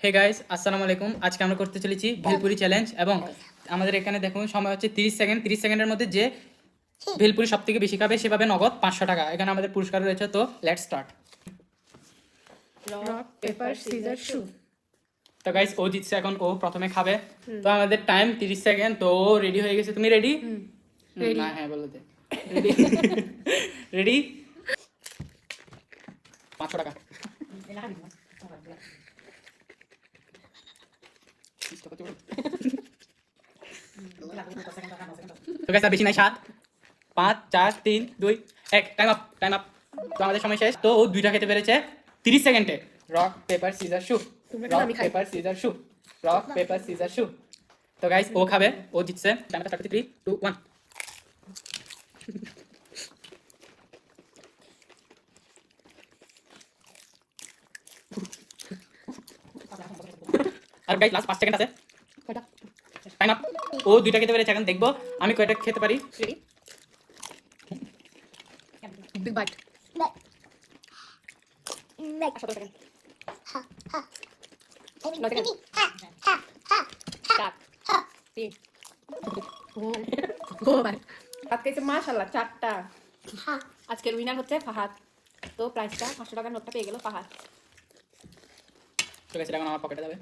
Hey guys, আসসালামু আলাইকুম। আজকে আমরা করতে চলেছি ভেলপুরি চ্যালেঞ্জ এবং আমাদের এখানে দেখুন সময় হচ্ছে 30 সেকেন্ড। 30 সেকেন্ডের মধ্যে যে ভেলপুরি সব থেকে বেশি খাবে সে পাবে নগদ 500 টাকা। এখানে আমাদের পুরস্কার রয়েছে, তো let's start. Rock paper scissor shoot. তো গাইস, ও জিতছে, এখন ও প্রথমে খাবে। তো আমাদের টাইম 30 সেকেন্ড। তো ও রেডি হয়ে গেছে। তুমি রেডি? Ready. না, হ্যাঁ বলো দে। রেডি? রেডি? 500 টাকা। তো গাইস, আর বেশি নাই, 7 5 4 3 2 1, টাইম আপ, টাইম আপ। তো আমাদের সময় শেষ। তো ও দুইটা খেতে পেরেছে 30 সেকেন্ডে। Rock paper scissor shoot, rock paper scissor shoot, rock paper scissor shoot. তো গাইস, ও খাবে, ও জিতছে। টাইমটা স্টার্ট, 3 2 1। আর গাইস, লাস্ট 5 সেকেন্ড আছে। Time up. ও দুইটা খেতে পেরেছে, এখন দেখবো আমি কয়টা খেতে পারি। Ready? Big bite. আজকে মাশাআল্লাহ 4টা। আজকের উইনার হচ্ছে ফাহাদ। তো প্রাইসটা 500 টাকার নোটটা পেয়ে গেল ফাহাদ। তো গাইস, এটা এখন আমার পকেটে যাবে।